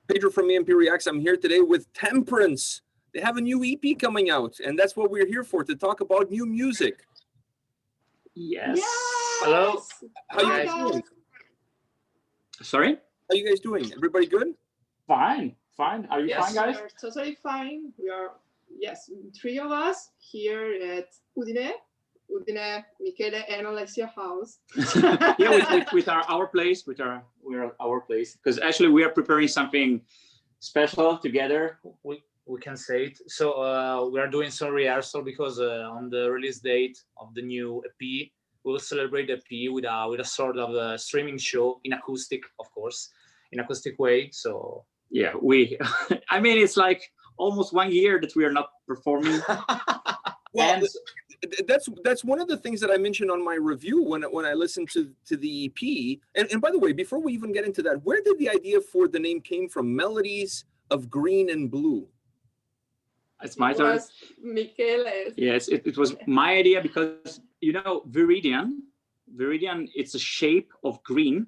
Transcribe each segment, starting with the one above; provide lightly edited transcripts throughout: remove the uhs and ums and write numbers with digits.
Pedro from A&P-REACTS. I'm here today with Temperance. They have a new EP coming out, and that's what we're here for, to talk about new music. Yes. Hello. How you guys doing? Sorry? How you guys doing? Everybody good? Fine. Fine. Are you fine, guys? We are totally fine. We are, yes, 3 of us here at Udine, Michele, and Alessia house. Yeah, with our place, we're our place, because actually we are preparing something special together. We can say it. So we are doing some rehearsal because on the release date of the new EP, we'll celebrate the EP with a sort of a streaming show in acoustic, of course, in acoustic way. So yeah, I mean, it's like almost 1 year that we are not performing. Well, and that's one of the things that I mentioned on my review when I listened to the EP. And by the way, before we even get into that, where did the idea for the name came from? Melodies of Green and Blue. It's my turn. Michele. Yes, it was my idea because, you know, Viridian, it's a shape of green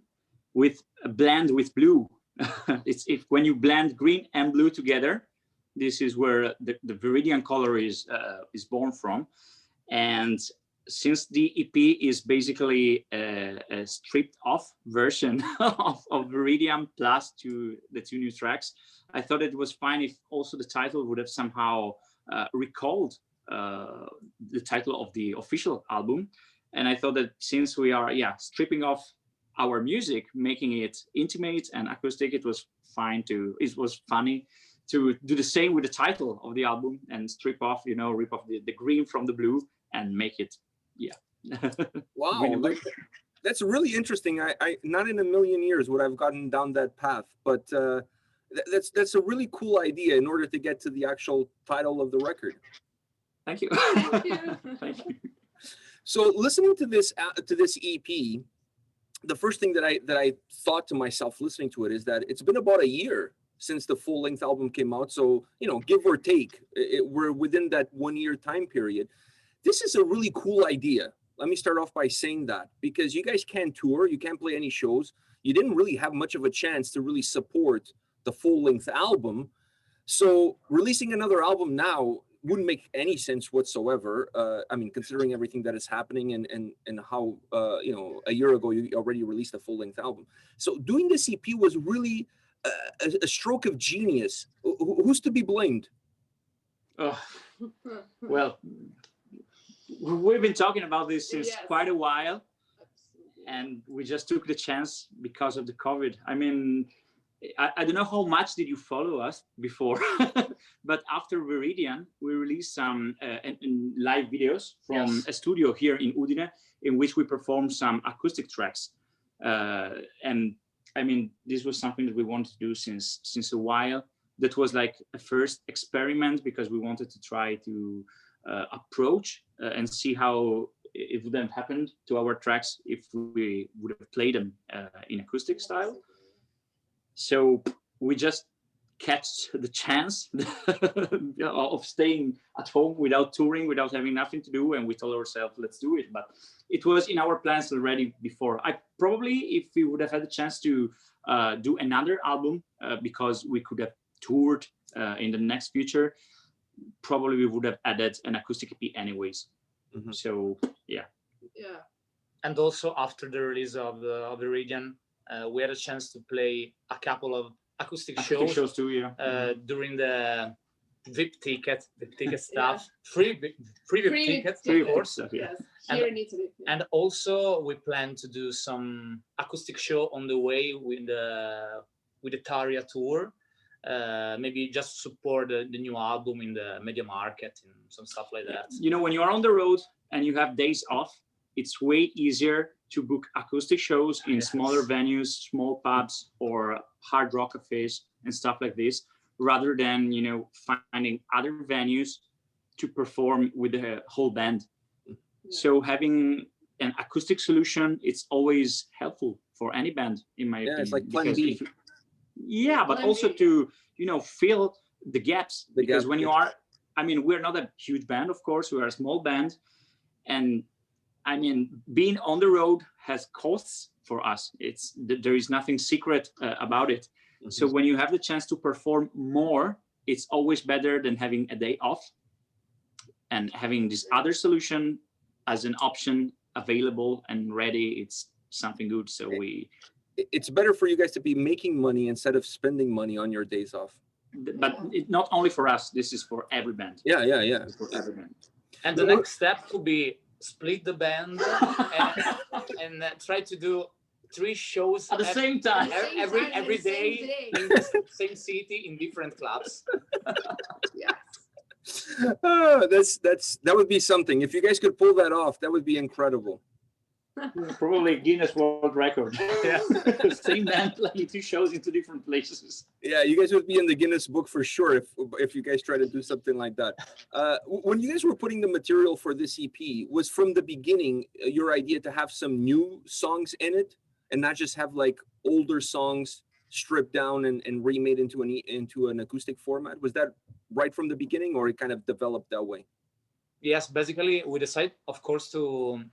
with a blend with blue. When you blend green and blue together, this is where the Viridian color is born from. And since the EP is basically a stripped off version of Viridian plus the 2 new tracks, I thought it was fine if also the title would have somehow recalled the title of the official album. And I thought that since we are stripping off our music, making it intimate and acoustic, it was funny to do the same with the title of the album and strip off, rip off the green from the blue and make it, Wow, that's really interesting. I not in a million years would I've gotten down that path, but that's a really cool idea in order to get to the actual title of the record. Thank you. Thank you. Thank you. So listening to this EP, the first thing that I thought to myself listening to it is that it's been about a year since the full-length album came out. So, give or take, we're within that 1 year time period. This is a really cool idea. Let me start off by saying that, because you guys can't tour, you can't play any shows. You didn't really have much of a chance to really support the full-length album. So releasing another album now wouldn't make any sense whatsoever. I mean, considering everything that is happening and how, a year ago you already released a full-length album. So doing this EP was really a stroke of genius. Who's to be blamed? Well, we've been talking about this since quite a while, and we just took the chance because of the COVID. I mean, I don't know how much did you follow us before, but after Viridian, we released some live videos from a studio here in Udine, in which we performed some acoustic tracks. And I mean, this was something that we wanted to do since a while. That was like a first experiment because we wanted to try to approach and see how it would have happened to our tracks if we would have played them in acoustic style. So we just catch the chance of staying at home without touring, without having nothing to do, and we told ourselves, let's do it. But it was in our plans already before. If we would have had the chance to do another album, because we could have toured in the next future, probably we would have added an acoustic EP anyways. Mm-hmm. So yeah. And also after the release of the region, we had a chance to play a couple of acoustic shows too, during the VIP ticket stuff, free VIP tickets, of course. Yes, here in Italy. And also we plan to do some acoustic show on the way with the Taria tour. Maybe just support the new album in the media market and some stuff like that. When you are on the road and you have days off, it's way easier to book acoustic shows in smaller venues, small pubs, or hard rock cafes and stuff like this, rather than finding other venues to perform with the whole band. So having an acoustic solution, it's always helpful for any band, in my opinion. It's like plan B. But also to fill the gaps, because when you are, we're not a huge band, of course, we are a small band, and being on the road has costs for us. There is nothing secret about it. So when you have the chance to perform more, it's always better than having a day off, and having this other solution as an option available and ready. It's something good. So it's better for you guys to be making money instead of spending money on your days off. But not only for us, this is for every band. Yeah. For every band. And the next step would be split the band and try to do 3 shows at the same time, every day in the same city in different clubs. That would be something. If you guys could pull that off, that would be incredible. Probably Guinness World Record. Yeah. Same band playing 2 shows in 2 different places. Yeah, you guys would be in the Guinness book for sure if you guys try to do something like that. When you guys were putting the material for this EP, was from the beginning your idea to have some new songs in it and not just have like older songs stripped down and remade into an acoustic format? Was that right from the beginning, or it kind of developed that way? Yes, basically we decided, of course, to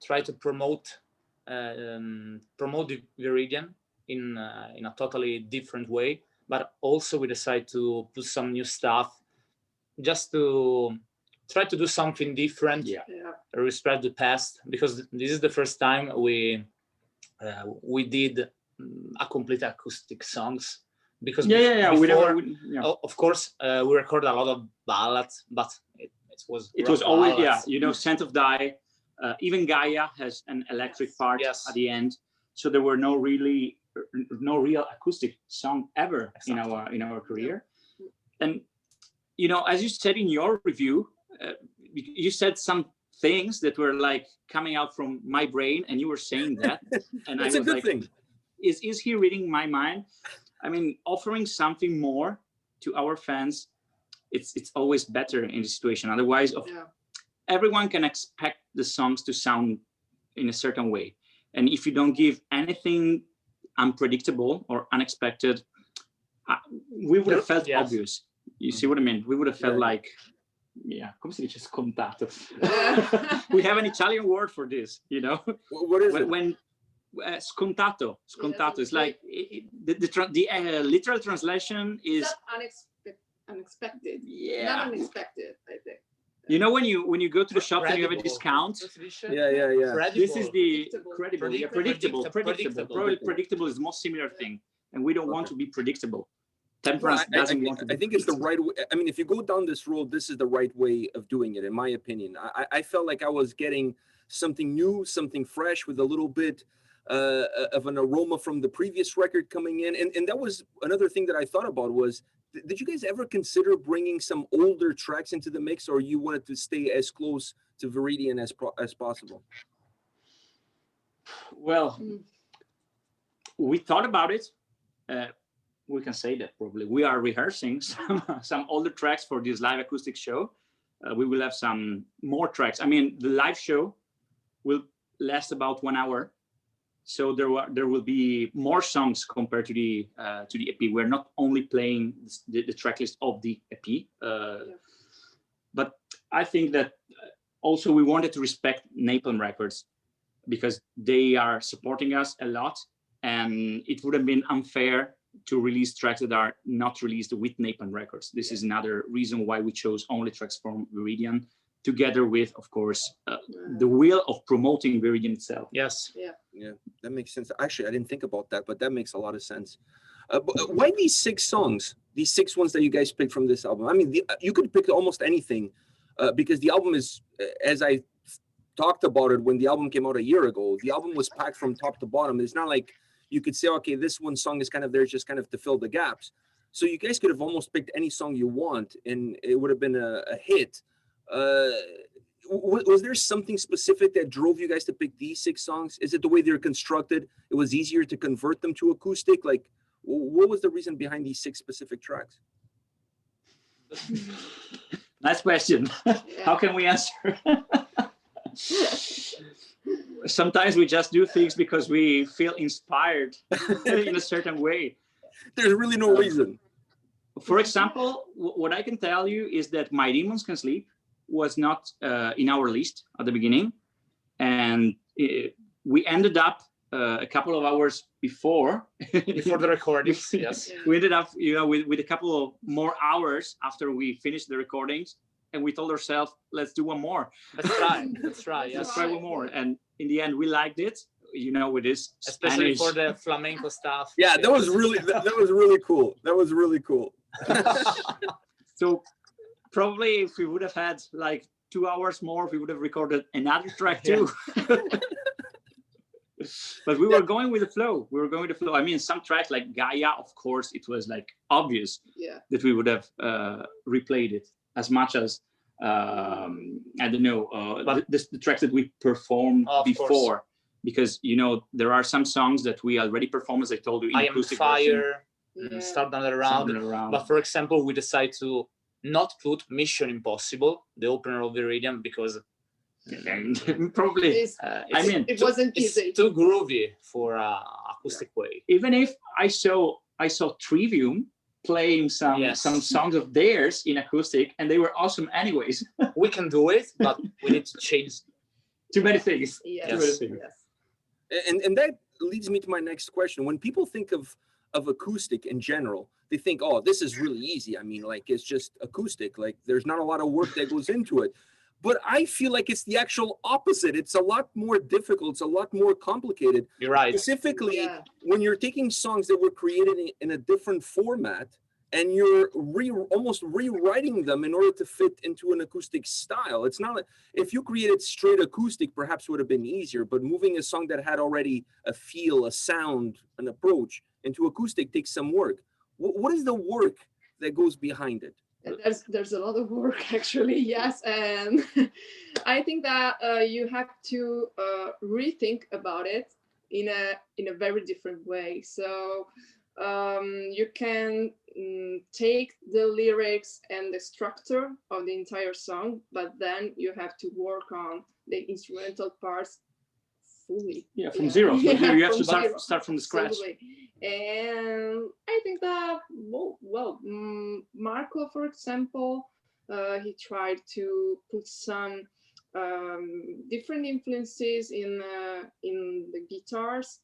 try to promote the Viridian in a totally different way, but also we decided to put some new stuff, just to try to do something different, respect the past, because this is the first time we did a complete acoustic songs. Because before, of course, we recorded a lot of ballads, but it was always ballads. Scent of Die. Even Gaia has an electric part at the end, so there were no real acoustic song ever in our career. And as you said in your review, you said some things that were like coming out from my brain, and you were saying that, and it's I was a good like, thing. Is he reading my mind? I mean, offering something more to our fans, it's always better in the situation. Otherwise, everyone can expect the songs to sound in a certain way. And if you don't give anything unpredictable or unexpected, we would have felt obvious. You see what I mean? We would have felt like, come si dice scontato? We have an Italian word for this, What is it? When scontato is like, the literal translation is unexpected. Yeah. Not unexpected, I think. When you go to the shop and you have a discount. Yeah. This is the Predictable. predictable. Probably predictable is the most similar thing, and we don't want to be predictable. Temperance doesn't want to be. I think it's the right way. I mean, if you go down this road, this is the right way of doing it, in my opinion. I felt like I was getting something new, something fresh, with a little bit of an aroma from the previous record coming in, and that was another thing that I thought about was, did you guys ever consider bringing some older tracks into the mix, or you wanted to stay as close to Viridian as possible? Well, we thought about it. We can say that probably we are rehearsing some older tracks for this live acoustic show. We will have some more tracks. I mean, the live show will last about 1 hour. So there will be more songs compared to the EP. We're not only playing the track list of the EP, but I think that also we wanted to respect Napalm Records, because they are supporting us a lot, and it would have been unfair to release tracks that are not released with Napalm Records. This is another reason why we chose only tracks from Viridian, together with, of course, the will of promoting Viridian itself. Yes. Yeah, that makes sense. Actually, I didn't think about that, but that makes a lot of sense. Why these 6 songs? These 6 ones that you guys picked from this album? I mean, you could pick almost anything, because the album is, as I talked about it when the album came out a year ago, the album was packed from top to bottom. It's not like you could say, okay, this one song is kind of there just kind of to fill the gaps. So you guys could have almost picked any song you want, and it would have been a hit. Was there something specific that drove you guys to pick these 6 songs? Is it the way they're constructed? It was easier to convert them to acoustic? Like, what was the reason behind these 6 specific tracks? Nice question. How can we answer? Sometimes we just do things because we feel inspired in a certain way. There's really no reason. For example, what I can tell you is that My Demons Can Sleep was not in our list at the beginning, and we ended up a couple of hours before the recordings. Yes. we ended up, with a couple of more hours after we finished the recordings, and we told ourselves, let's do one more. Let's try. Let's try. Let's Yes. try one more. And in the end, we liked it. With this Especially Spanish. for the flamenco stuff. Yeah, that was really cool. That was really cool. So probably if we would have had like 2 hours more, we would have recorded another track too. But we were going with the flow. I mean, some tracks like Gaia, of course, it was like obvious that we would have replayed it as much as I don't know, the tracks that we performed before. Course. Because there are some songs that we already performed, as I told you, in I Am Fire, Start Another Round. But for example, we decided to not put Mission Impossible, the opener of the Iridium, because probably it wasn't easy. It's too groovy for acoustic way. Even if I saw Trivium playing some songs of theirs in acoustic, and they were awesome anyways. We can do it, but we need to change too many things. Yes. And that leads me to my next question. When people think of acoustic in general, they think, oh, this is really easy. I mean, like, it's just acoustic. Like, there's not a lot of work that goes into it. But I feel like it's the actual opposite. It's a lot more difficult. It's a lot more complicated. You're right. Specifically, when you're taking songs that were created in a different format, and you're almost rewriting them in order to fit into an acoustic style. It's not, if you created straight acoustic, perhaps would have been easier, but moving a song that had already a feel, a sound, an approach into acoustic takes some work. What is the work that goes behind it? There's a lot of work, actually, yes. And I think that you have to rethink about it in a very different way. So you can take the lyrics and the structure of the entire song, but then you have to work on the instrumental parts fully. Yeah, from zero. So you have to start from the scratch. Absolutely. And I think that, Marco, for example, he tried to put some different influences in the guitars,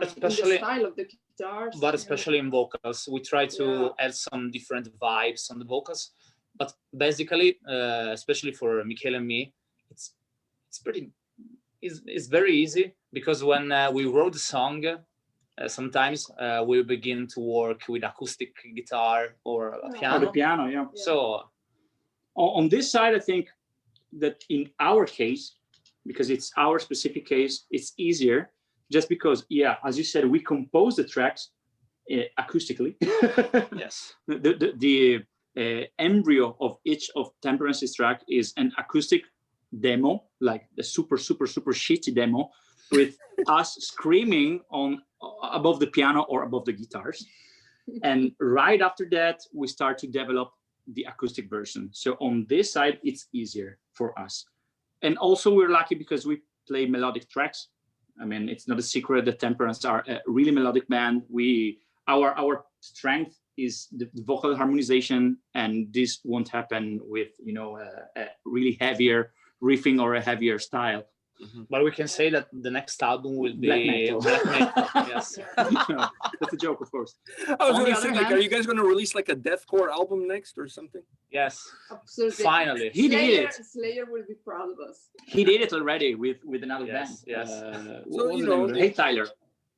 especially in the style of the guitars, but especially in vocals. We try to add some different vibes on the vocals, but basically, especially for Michele and me, it's very easy, because when we wrote the song, sometimes we begin to work with acoustic guitar or a piano. Or the piano, yeah. So on this side, I think that in our case, because it's our specific case, it's easier, just because, as you said, we compose the tracks acoustically. Yes. The embryo of each of Temperance's track is an acoustic demo, like the super shitty demo, with us screaming above the piano or above the guitars. And right after that, we start to develop the acoustic version. So on this side, it's easier for us. And also we're lucky because we play melodic tracks. I mean, it's not a secret that Temperance are a really melodic band. Our strength is the vocal harmonization, and this won't happen with a really heavier riffing or a heavier style. Mm-hmm. But we can say that the next album will be black metal. Yes. That's a joke, of course. I was going to say, like, are you guys going to release like a deathcore album next or something? Yes. Absolutely. Finally. He did it. Slayer will be proud of us. He did it already with another band. Yes. So, Hey Tyler.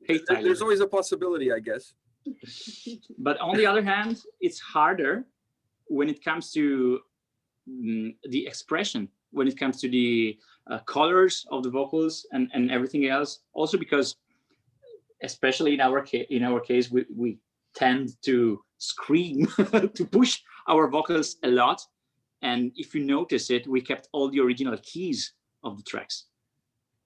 There's always a possibility, I guess. But on the other hand, it's harder when it comes to the expression, when it comes to the colors of the vocals and everything else. Also because, especially in our case, we tend to scream, to push our vocals a lot. And if you notice it, we kept all the original keys of the tracks.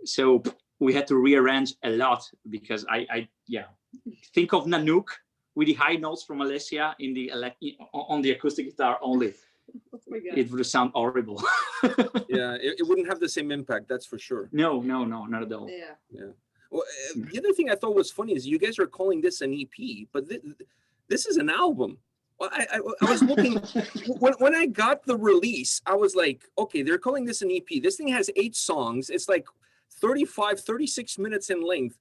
So we had to rearrange a lot, because I think of Nanook with the high notes from Alessia on the acoustic guitar only. Oh my God. It would sound horrible. Yeah, it wouldn't have the same impact, that's for sure. No, not at all. Yeah. Well, the other thing I thought was funny is you guys are calling this an EP, but this is an album. I was looking, when I got the release, I was like, okay, they're calling this an EP. This thing has 8 songs. It's like 35, 36 minutes in length.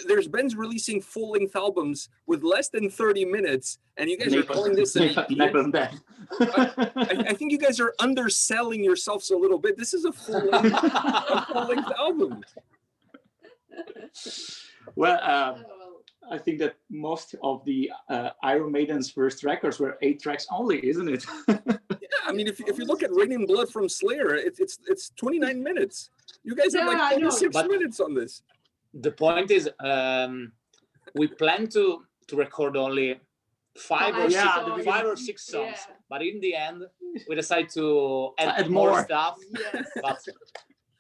There's bands releasing full-length albums with less than 30 minutes, and you guys are calling this an EP. I think you guys are underselling yourselves a little bit. This is a full-length album. Well, I think that most of the Iron Maiden's first records were 8 tracks only, isn't it? Yeah, I mean, if you look at Raining Blood from Slayer, it's 29 minutes. You guys have like 26 minutes on this. The point is, we plan to record only 5 or 6 songs, but in the end, we decided to add more stuff. Yes. But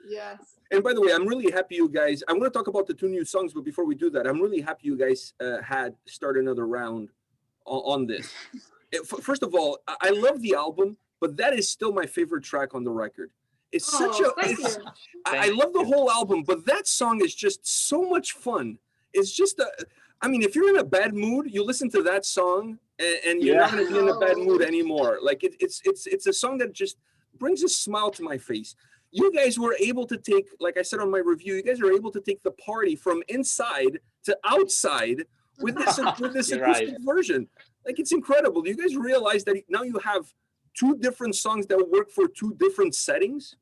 Yes. And by the way, I'm really happy you guys, I want to talk about the 2 new songs, but before we do that, I'm really happy you guys had Start Another Round on this. First of all, I love the album, but that is still my favorite track on the record. It's I love the whole album, but that song is just so much fun. It's just I mean, if you're in a bad mood, you listen to that song and you're not going to be in a bad mood anymore. Like it's a song that just brings a smile to my face. You guys were able to take, like I said on my review, you guys are able to take the party from inside to outside with this acoustic version. Like, it's incredible. Do you guys realize that now you have 2 different songs that work for 2 different settings?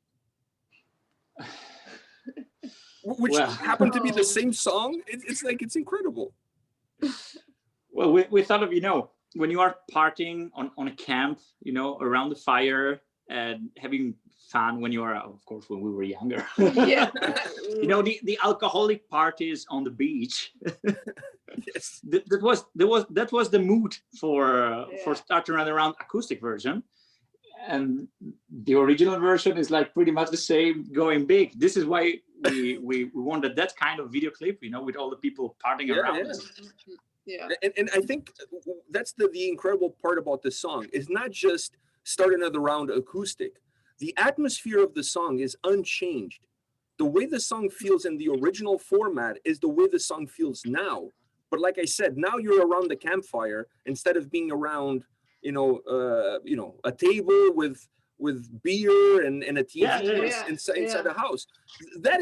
Which happen to be the same song? It's incredible. Well, we thought of, when you are partying on a camp, around the fire and having fun when you are, of course, when we were younger. Yeah. the alcoholic parties on the beach. Yes. That was the mood for Start Another Round acoustic version, and the original version is like pretty much the same, going big. This is why we wanted that kind of video clip, with all the people partying around. Yeah. And I think that's the incredible part about this song is not just Start Another Round acoustic. The atmosphere of the song is unchanged. The way the song feels in the original format is the way the song feels now. But like I said, now you're around the campfire instead of being around, a table with beer and a TV inside the house. That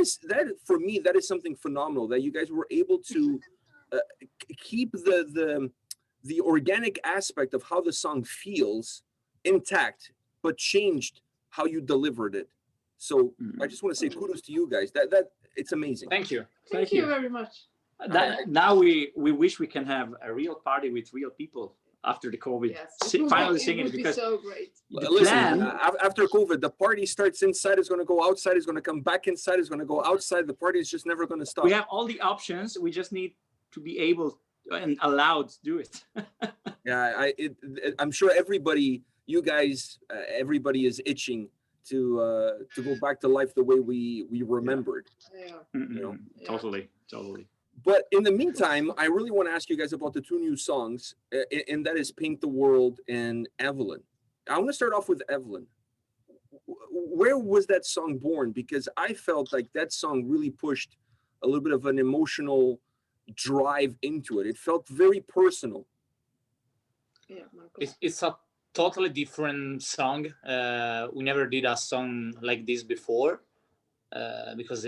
for me, that is something phenomenal that you guys were able to keep the organic aspect of how the song feels intact, but changed how you delivered it. So I just want to say kudos to you guys. That it's amazing. thank you. Thank you very much. Now we wish we can have a real party with real people after the COVID. Yes. Finally singing it, because so great. Listen, after COVID, the party starts inside, is going to go outside, is going to come back inside, is going to go outside. The party is just never going to stop. we have all the options. We just need to be able and allowed to do it. Yeah, I'm sure everybody, you guys, everybody is itching to go back to life the way we remembered. Yeah. Totally. But in the meantime, I really want to ask you guys about the 2 new songs, and that is Paint the World and Evelyn. I want to start off with Evelyn. Where was that song born? Because I felt like that song really pushed a little bit of an emotional drive into it. It felt very personal. Yeah, Marco. It's a totally different song. We never did a song like this before, because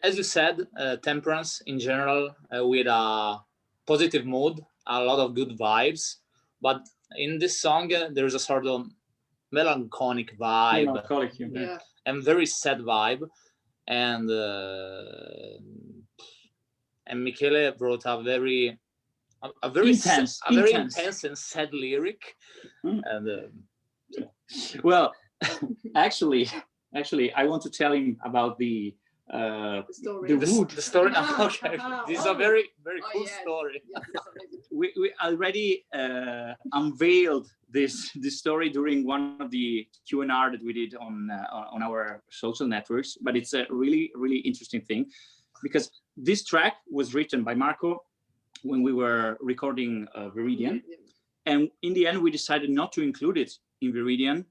as you said, Temperance in general, with a positive mood, a lot of good vibes. But in this song, there's a sort of melancholic vibe, and very sad vibe. And Michele wrote a very intense and sad lyric. And well, actually, I want to tell him about the story. The story. Okay, this is a very cool story. We already unveiled this story during one of the Q&R that we did on our social networks, but it's a really interesting thing, because this track was written by Marco when we were recording Viridian, and in the end we decided not to include it in Viridian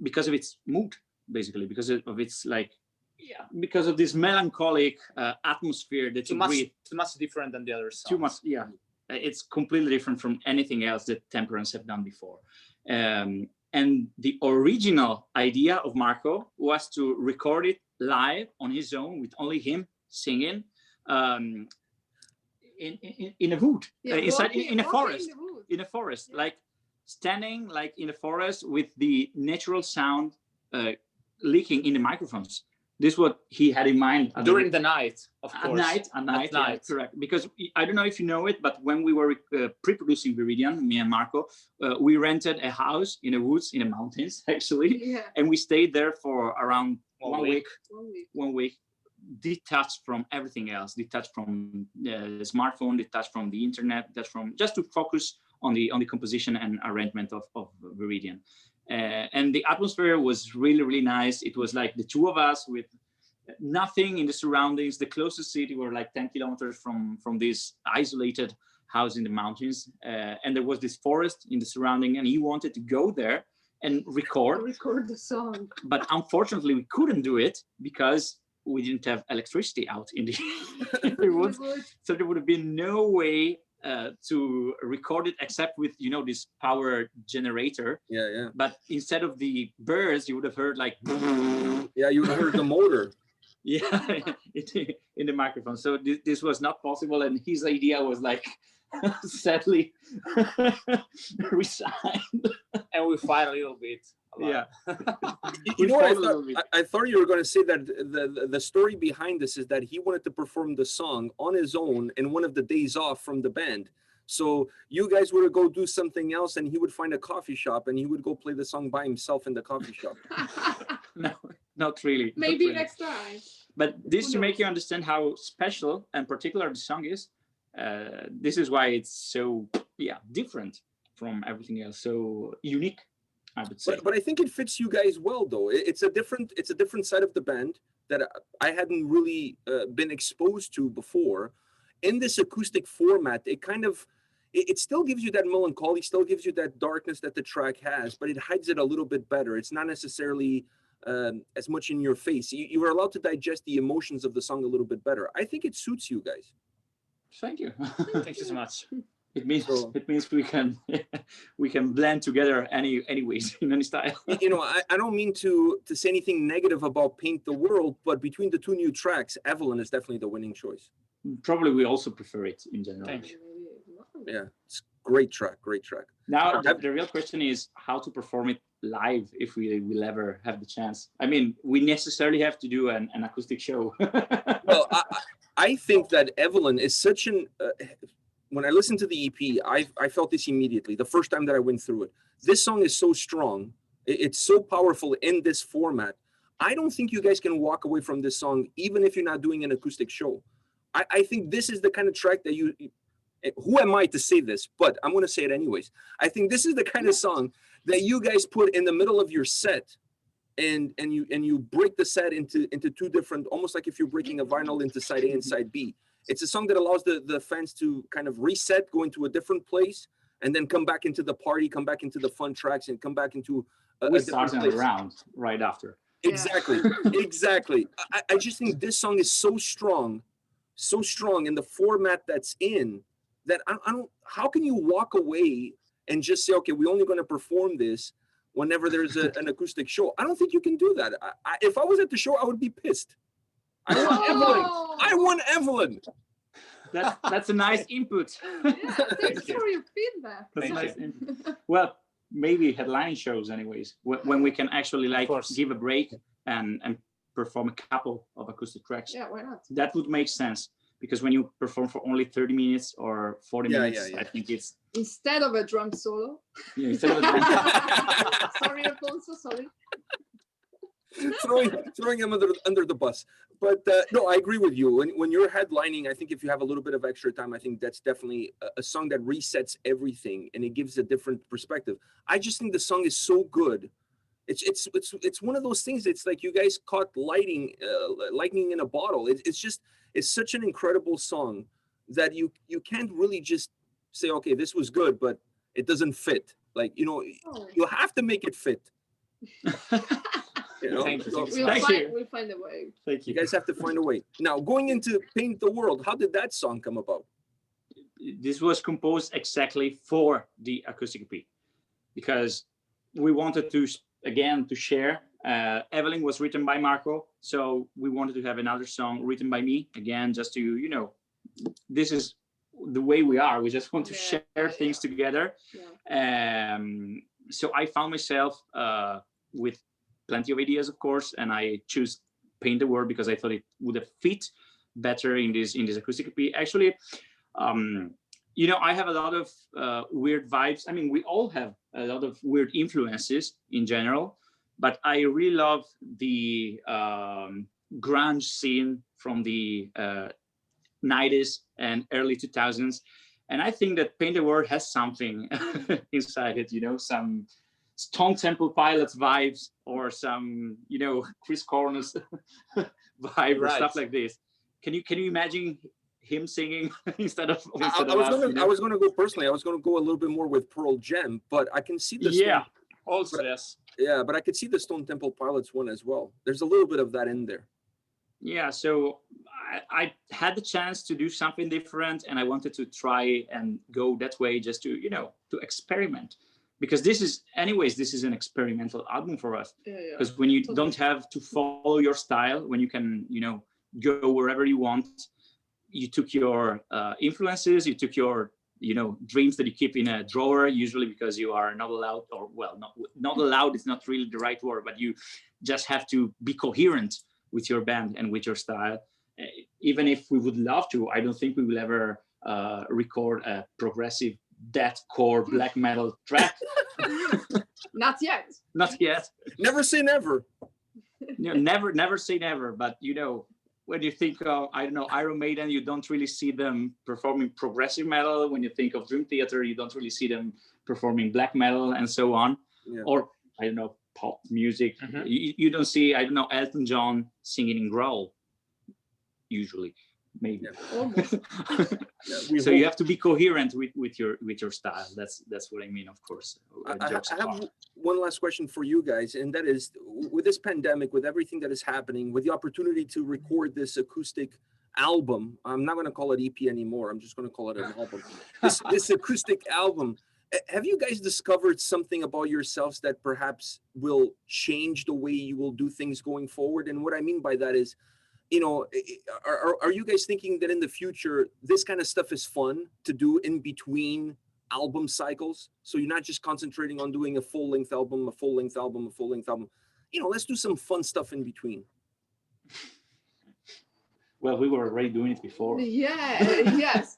because of its mood, basically, because of its because of this melancholic atmosphere that you breathe. Too much different than the other songs. Too much, yeah. It's completely different from anything else that Temperance have done before. And And the original idea of Marco was to record it live on his own with only him singing in a wood, inside in a forest, Yeah. like standing like in a forest with the natural sound leaking in the microphones. This is what he had in mind During the night, of course. At night, yeah, correct. Because I don't know if you know it, but when we were pre-producing Viridian, me and Marco, we rented a house in the woods, in the mountains, actually. Yeah. And we stayed there for around one week. 1 week. Detached from everything else, detached from the smartphone, detached from the internet, detached from, just to focus on the composition and arrangement of Viridian. And the atmosphere was really, really nice. It was like the two of us with nothing in the surroundings. The closest city were like 10 kilometers from this isolated house in the mountains. And there was this forest in the surrounding, and he wanted to go there and record the song. But unfortunately, we couldn't do it because we didn't have electricity out in the, in the woods. So there would have been no way to record it except with, you know, this power generator. Yeah, yeah. But instead of the birds, you would have heard like, yeah, you would have heard the motor. Yeah, in the microphone. So this was not possible, and his idea was like, sadly, resigned. And we fight a little bit. Yeah. You know what I thought you were going to say that the story behind this is that he wanted to perform the song on his own in one of the days off from the band. So you guys would go do something else, and he would find a coffee shop, and he would go play the song by himself in the coffee shop. No, not really. Maybe not really. next time. But this to make you understand how special and particular the song is. This is why it's so different from everything else. So unique, I would say. But I think it fits you guys well, though. It's a different side of the band that I hadn't really been exposed to before. In this acoustic format, it kind of, it still gives you that melancholy, still gives you that darkness that the track has, but it hides it a little bit better. It's not necessarily as much in your face. You are allowed to digest the emotions of the song a little bit better. I think it suits you guys. Thank you. Thank you so much. It means we can blend together anyways in any style. You know, I don't mean to say anything negative about Paint the World, but between the two new tracks, Evelyn is definitely the winning choice. Probably we also prefer it in general. Thank you. Yeah, it's great track, great track. Now the real question is how to perform it live if we will ever have the chance. I mean, we necessarily have to do an acoustic show. Well, I think that Evelyn is such an. When I listened to the EP, I felt this immediately. The first time that I went through it, this song is so strong. It's so powerful in this format. I don't think you guys can walk away from this song, even if you're not doing an acoustic show. I think this is the kind of track that you. Who am I to say this? But I'm going to say it anyways. I think this is the kind of song that you guys put in the middle of your set, and you break the set into two different, almost like if you're breaking a vinyl into side A and side B. It's a song that allows the fans to kind of reset, go into a different place, and then come back into the party, come back into the fun tracks, and come back into a different place. Around right after. Exactly, exactly. I just think this song is so strong in the format that's in, that I don't, how can you walk away and just say, okay, we're only going to perform this whenever there's an acoustic show? I don't think you can do that. If I was at the show, I would be pissed. I want Evelyn. I want Evelyn. That's a nice input. Yeah, thanks for your feedback. That's nice input. Well, maybe headlining shows anyways, when we can actually like give a break and perform a couple of acoustic tracks. Yeah, why not? That would make sense, because when you perform for only 30 minutes or 40 minutes, I think it's... Instead of a drum solo. Yeah, instead of a drum solo. Sorry, Alfonso, sorry. throwing him under the bus. But no, I agree with you. When you're headlining, I think if you have a little bit of extra time, I think that's definitely a song that resets everything and it gives a different perspective. I just think the song is so good. It's one of those things. It's like you guys caught lightning in a bottle. It's such an incredible song that you can't really just say, okay, this was good, but it doesn't fit. Like, you know, you have to make it fit. You know? Thank you. We'll find a way. Thank you. You guys have to find a way. Now, going into Paint the World, how did that song come about? This was composed exactly for the acoustic EP, because we wanted to, again, to share. Evelyn was written by Marco, so we wanted to have another song written by me, again, just to, you know, this is the way we are. We just want to share things together. So I found myself with plenty of ideas, of course, and I choose Paint the World because I thought it would have fit better in this acoustic EP. Actually, you know, I have a lot of weird vibes. I mean, we all have a lot of weird influences in general, but I really love the grunge scene from the 90s and early 2000s. And I think that Paint the World has something inside it, you know, some Stone Temple Pilots vibes or some, you know, Chris Cornell's vibe or stuff like this. Can you imagine him singing instead of us, you know? I was gonna go personally. I was gonna go a little bit more with Pearl Jam, but I can see the also yes. Yeah, but I could see the Stone Temple Pilots one as well. There's a little bit of that in there. Yeah, so I had the chance to do something different, and I wanted to try and go that way, just to, you know, to experiment, because this is an experimental album for us. Because when you don't have to follow your style, when you can, you know, go wherever you want, you took your influences, you took your, you know, dreams that you keep in a drawer, usually because you are not allowed, or well, not allowed is not really the right word, but you just have to be coherent with your band and with your style. Even if we would love to, I don't think we will ever record a progressive deathcore black metal track. Not yet. Not yet. Never say never. You know, never say never. But you know, when you think of, I don't know, Iron Maiden, you don't really see them performing progressive metal. When you think of Dream Theater, you don't really see them performing black metal and so on. Yeah. Or I don't know, pop music. You don't see, I don't know, Elton John singing in growl, usually, maybe. Almost. So you have to be coherent with your style. That's what I mean, of course. I have one last question for you guys, and that is, with this pandemic, with everything that is happening, with the opportunity to record this acoustic album, I'm not going to call it EP anymore. I'm just going to call it an album. This acoustic album. Have you guys discovered something about yourselves that perhaps will change the way you will do things going forward? And what I mean by that is, you know, are you guys thinking that in the future, this kind of stuff is fun to do in between album cycles? So you're not just concentrating on doing a full-length album, a full-length album, a full-length album. You know, let's do some fun stuff in between. Well, we were already doing it before. Yes,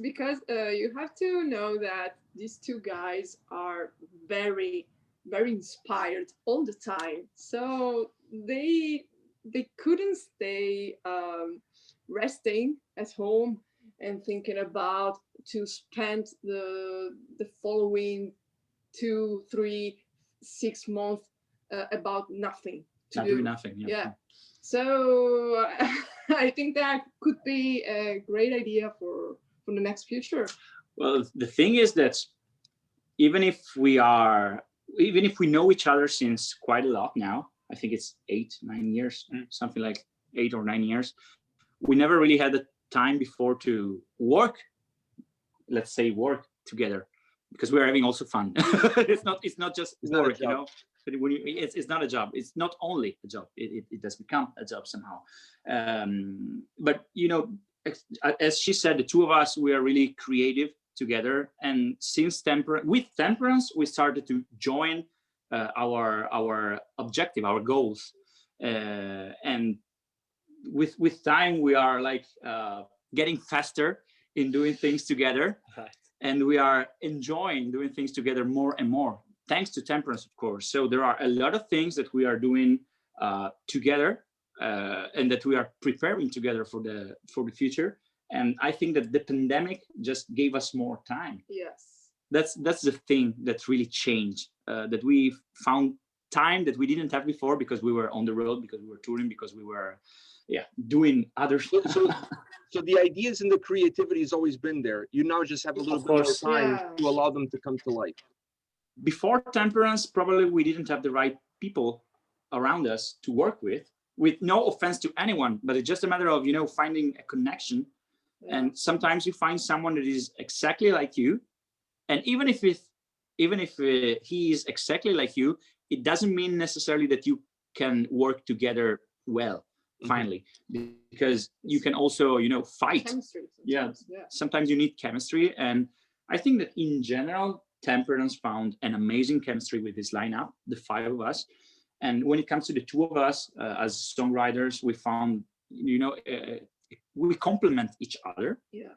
because you have to know that these two guys are very, very inspired all the time. So they couldn't stay resting at home and thinking about to spend the following 2, 3, 6 months about nothing. Doing nothing. Yeah. So I think that could be a great idea for the next future. Well, the thing is that even if we know each other since quite a lot now, I think it's 8, 9 years, something like 8 or 9 years, we never really had the time before to work, let's say work together, because we're having also fun. It's not just work, you know. But when it's not a job. It's not only a job. It does become a job somehow. But you know, as she said, the two of us, we are really creative together. And since Temperance, we started to join our objective, our goals. And with time, we are like getting faster in doing things together. Right. And we are enjoying doing things together more and more, thanks to Temperance, of course. So there are a lot of things that we are doing together and that we are preparing together for the future. And I think that the pandemic just gave us more time. Yes. That's the thing that really changed, that we found time that we didn't have before because we were on the road, because we were touring, because we were doing other stuff. So the ideas and the creativity has always been there. You now just have a little bit more time to allow them to come to life. Before Temperance, probably we didn't have the right people around us to work with no offense to anyone, but it's just a matter of, you know, finding a connection. And sometimes you find someone that is exactly like you. And even if even if he is exactly like you, it doesn't mean necessarily that you can work together well. Finally, because you can also, you know, fight. Yeah, sometimes you need chemistry, and I think that in general, Temperance found an amazing chemistry with this lineup, the 5 of us. And when it comes to the 2 of us as songwriters, we found, you know, we complement each other. Yeah.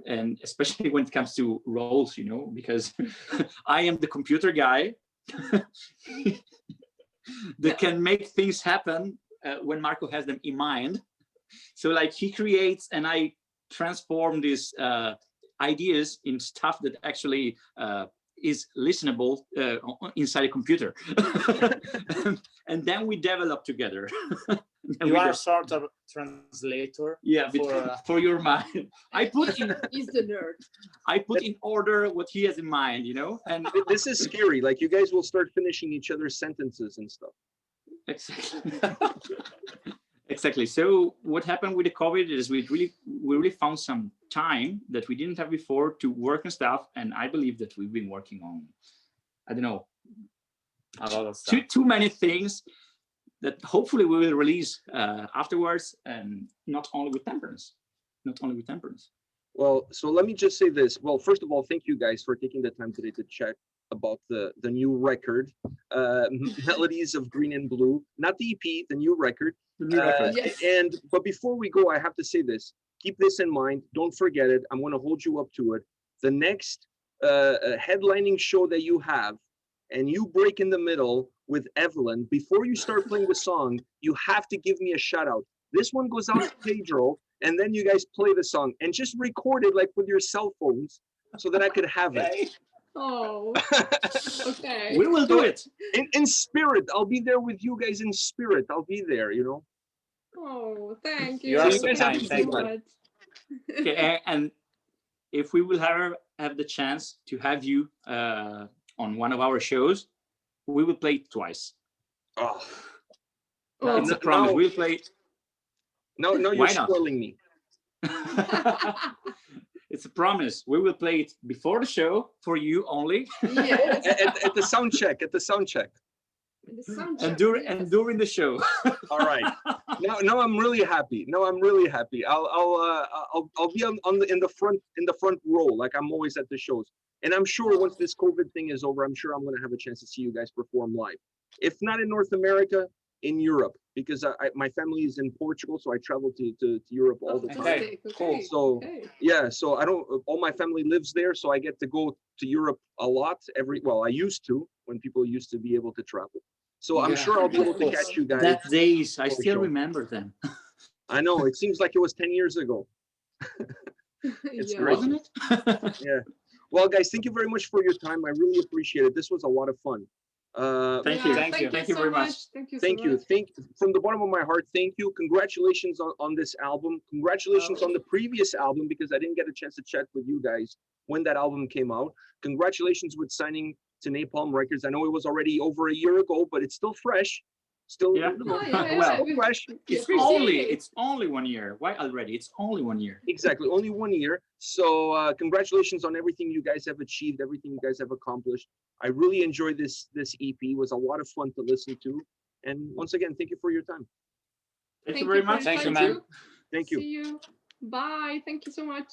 And especially when it comes to roles, you know, because I am the computer guy that can make things happen when Marco has them in mind. So like he creates and I transform these ideas in stuff that actually is listenable inside a computer. And then we develop together. You are sort of translator. Yeah, for your mind. I put in He's the nerd. I put in order what he has in mind, you know. And this is scary. Like you guys will start finishing each other's sentences and stuff. Exactly. Exactly. So what happened with the COVID is we really found some time that we didn't have before to work on stuff, and I believe that we've been working on, I don't know, a lot of stuff. Too many things that hopefully we will release afterwards, and not only with Temperance. Well, so let me just say this. Well, first of all, thank you guys for taking the time today to check about the new record, Melodies of Green and Blue, not the EP, the new record. Yes. But before we go, I have to say this. Keep this in mind. Don't forget it. I'm going to hold you up to it. The next headlining show that you have, and you break in the middle with Evelyn, before you start playing the song, you have to give me a shout out. This one goes out to Pedro, and then you guys play the song and just record it like with your cell phones so that I could have it. Oh, okay. We will do it. In spirit. I'll be there with you guys in spirit. I'll be there, you know. Oh, thank you. You are so kind. so Thank you. much. Okay, and if we will have the chance to have you on one of our shows, we will play it twice. Oh, It's a promise. no. We'll play. No, you're Why not? spoiling me. It's a promise. We will play it before the show for you only. Yes. At the sound check. The sound and check, during the show. All right. Now I'm really happy. I'll be in the front row like I'm always at the shows. And I'm sure once this COVID thing is over, I'm sure I'm going to have a chance to see you guys perform live. If not in North America, in Europe, because my family is in Portugal, so I travel to Europe all the time. Okay, Cool. So yeah, so all my family lives there, so I get to go to Europe a lot. I used to, when people used to be able to travel. So I'm sure I'll be able to catch you guys. That days, I still remember them. I know, it seems like it was 10 years ago. It's great. Wasn't it? Yeah. Well, guys, thank you very much for your time. I really appreciate it. This was a lot of fun. Thank you very much. Thank you. From the bottom of my heart, thank you. Congratulations on this album. Congratulations on the previous album, because I didn't get a chance to chat with you guys when that album came out. Congratulations with signing to Napalm Records. I know it was already over a year ago, but it's still fresh. Still, well, fresh. It's only 1 year. Why already? It's only 1 year. Exactly, only 1 year. So congratulations on everything you guys have achieved, everything you guys have accomplished. I really enjoyed this EP. It was a lot of fun to listen to. And once again, thank you for your time. Thank you very much. Thank you, man. Thank you. See you. Bye. Thank you so much.